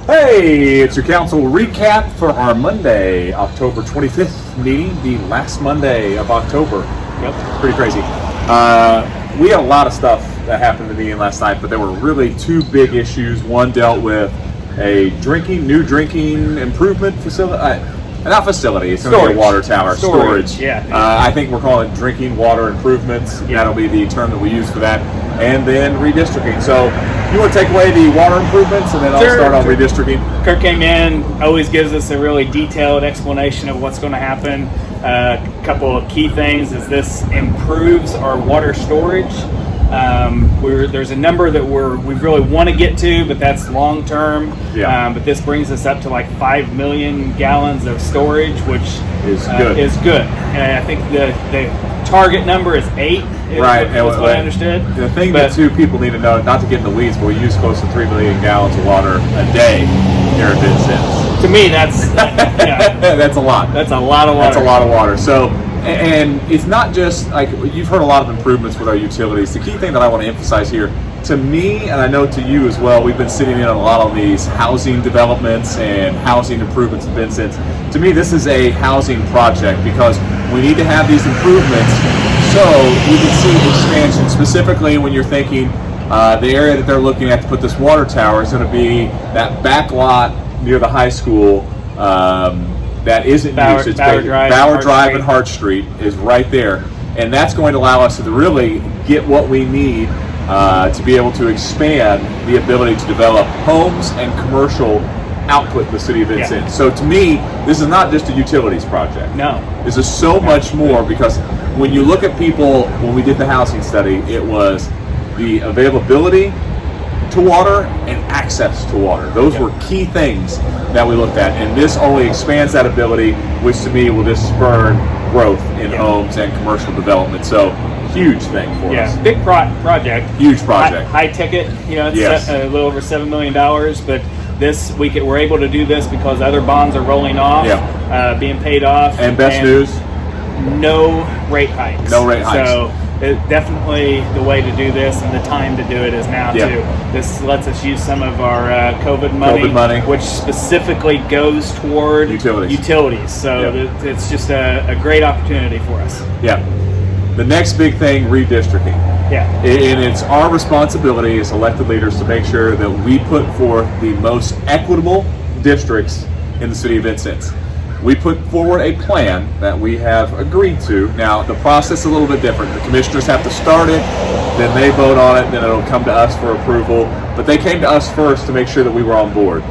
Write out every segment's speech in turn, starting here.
Hey, it's your council recap for our Monday, October 25th meeting, the last Monday of October. Yep, pretty crazy. We had a lot of stuff that happened in the meeting last night, but there were really two big issues. One dealt with a new drinking improvement facility. Not facility, it's going to be a water tower. Storage. Yeah. I think we're calling it drinking water improvements. Yeah. That'll be the term that we use for that. And then redistricting. So you want to take away the water improvements and then I'll start on redistricting? Kirk came in, always gives us a really detailed explanation of what's going to happen. A couple of key things is this improves our water storage. There's a number that we really want to get to, but that's long term. Yeah. But this brings us up to like 5 million gallons of storage, which is good. And I think the target number is 8. Right. That's what I understood. The thing that two people need to know, not to get in the weeds, but we use close to 3 million gallons of water a day here at Vincent's. To me, that's that's a lot. That's a lot of water. That's a lot of water. So, and it's not just like you've heard a lot of improvements with our utilities. The key thing that I want to emphasize here, to me, and I know to you as well, we've been sitting in on a lot on these housing developments and housing improvements at Vincent's. To me, this is a housing project because we need to have these improvements so you can see expansion. Specifically, when you're thinking the area that they're looking at to put this water tower is going to be that back lot near the high school. That isn't used. Bauer Drive and Hart Street is right there, and that's going to allow us to really get what we need to be able to expand the ability to develop homes and commercial output in the city of Vincent. Yeah. So to me, this is not just a utilities project. No. This is so much more because when you look at people, when we did the housing study, it was the availability to water and access to water. Those were key things that we looked at, and this only expands that ability, which to me will just spur growth in homes and commercial development. So huge thing for us. Big project. Huge project. High ticket. It's a little over $7 million, but we're able to do this because other bonds are rolling off, being paid off. And best news, no rate hikes. No rate hikes. So definitely the way to do this, and the time to do it is now too. This lets us use some of our COVID money, which specifically goes toward utilities. So it's just a great opportunity for us. Yeah. The next big thing, redistricting. Yeah. And it's our responsibility as elected leaders to make sure that we put forth the most equitable districts in the city of Vincent. We put forward a plan that we have agreed to. Now, the process is a little bit different. The commissioners have to start it, then they vote on it, then it'll come to us for approval. But they came to us first to make sure that we were on board.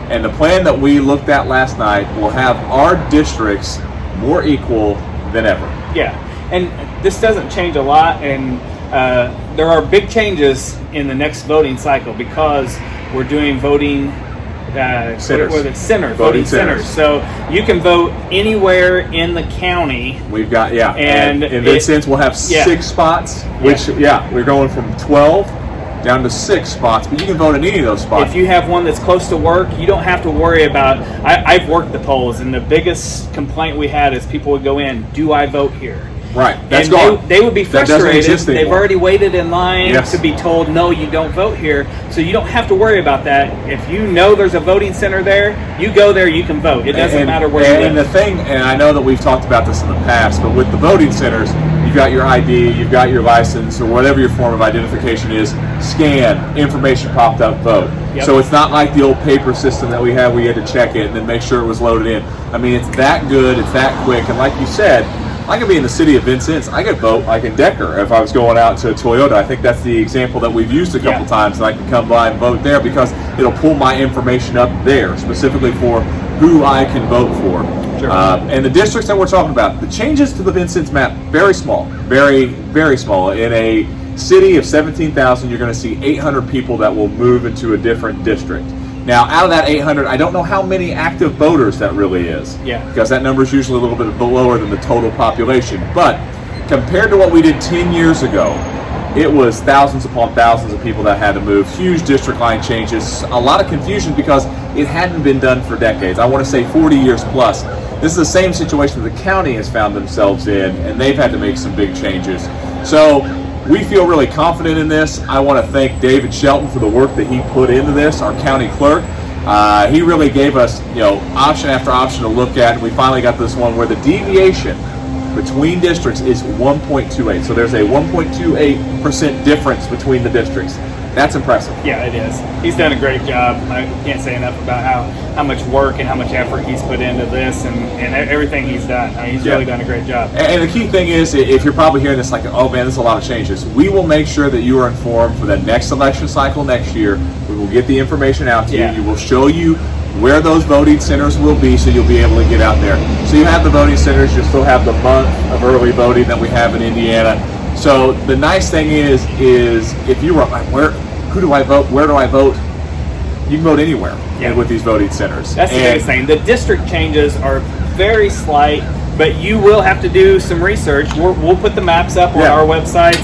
And the plan that we looked at last night will have our districts more equal than ever. Yeah, and this doesn't change a lot, and there are big changes in the next voting cycle because we're doing voting voting centers. So you can vote anywhere in the county. We've got and in Vincent's we'll have 6 spots, which we're going from 12 down to 6 spots, but you can vote in any of those spots. If you have one that's close to work, you don't have to worry about. I've worked the polls, and the biggest complaint we had is people would go in, do I vote here? Right, that's and gone. They would be frustrated. They've already waited in line to be told, no, you don't vote here. So you don't have to worry about that. If you know there's a voting center there, you go there, you can vote. It doesn't matter where you live. And the thing, and I know that we've talked about this in the past, but with the voting centers, you've got your ID, you've got your license, or whatever your form of identification is, scan, information popped up, vote. Yep. So it's not like the old paper system that we had where you had to check it and then make sure it was loaded in. I mean, it's that good, it's that quick, and like you said, I could be in the city of Vincent. I could vote like in Decker if I was going out to Toyota. I think that's the example that we've used a couple times, and I can come by and vote there because it'll pull my information up there specifically for who I can vote for. Sure. And the districts that we're talking about, the changes to the Vincent's map, very small, very, very small. In a city of 17,000, you're going to see 800 people that will move into a different district. Now, out of that 800, I don't know how many active voters that really is. Yeah. Because that number is usually a little bit lower than the total population. But compared to what we did 10 years ago, it was thousands upon thousands of people that had to move. Huge district line changes. A lot of confusion because it hadn't been done for decades. I want to say 40 years plus. This is the same situation the county has found themselves in, and they've had to make some big changes. So we feel really confident in this. I want to thank David Shelton for the work that he put into this, our county clerk. He really gave us, option after option to look at, and we finally got this one where the deviation between districts is 1.28. So there's a 1.28% difference between the districts. That's impressive. Yeah, it is. He's done a great job. I can't say enough about how much work and how much effort he's put into this and everything he's done. I mean, he's really done a great job. And the key thing is, if you're probably hearing this like, oh man, there's a lot of changes, we will make sure that you are informed for the next election cycle next year. We will get the information out to you. You will show you where those voting centers will be, so you'll be able to get out there. So you have the voting centers, you'll still have the month of early voting that we have in Indiana. So the nice thing is if you were like, who do I vote? Where do I vote? You can vote anywhere with these voting centers. That's the biggest thing. The district changes are very slight, but you will have to do some research. We'll put the maps up on our websites,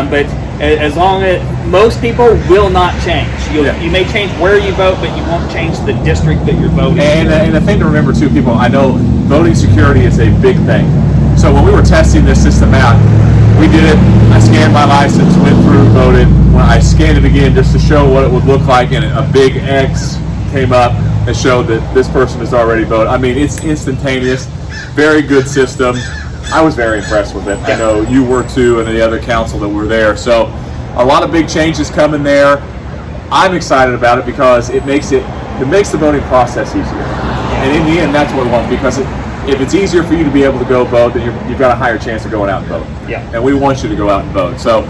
but as long as most people will not change. You may change where you vote, but you won't change the district that you're voting. And the thing to remember too, people, I know voting security is a big thing. So when we were testing this system out, we did it. I scanned my license, went through, voted. When I scanned it again just to show what it would look like, and a big X came up that showed that this person has already voted. I mean, it's instantaneous. Very good system. I was very impressed with it. I know you were too, and the other council that were there. So a lot of big changes coming there. I'm excited about it because it makes the voting process easier. And in the end, that's what we want, because if it's easier for you to be able to go vote, then you've got a higher chance of going out and vote. And we want you to go out and vote. So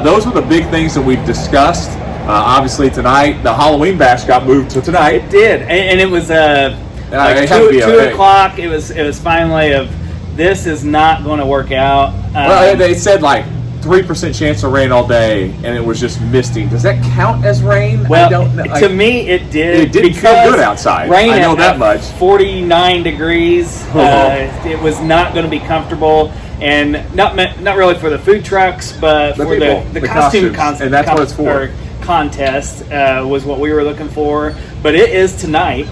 those were the big things that we've discussed. Obviously tonight, the Halloween bash got moved to tonight. It did, and it was like 2 o'clock. It was finally this is not going to work out. Well, they said like 3% chance of rain all day, and it was just misting. Does that count as rain? Well, I don't know. To me, it did. It didn't feel good outside. Rain I know that much. 49 degrees. It was not going to to and not really for the food trucks, but for the costume and that's what it's for. Contest was what we were looking for. But it is tonight.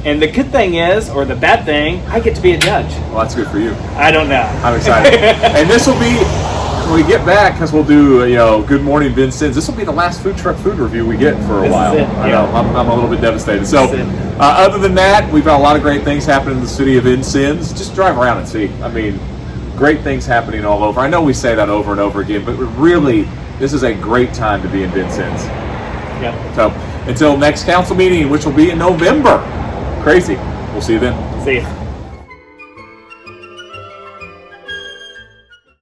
And the good thing is, or the bad thing, I get to be a judge. Well, that's good for you. I don't know. I'm excited. And this will be, when we get back, because we'll do, Good Morning Vincennes. This will be the last food truck food review we get for a while. I know. I'm a little bit devastated. So, other than that, we've got a lot of great things happening in the city of Vincennes. Just drive around and see. I mean, great things happening all over. I know we say that over and over again, but really, this is a great time to be in Vincennes. So, until next council meeting, which will be in November. Crazy. We'll see you then. See you.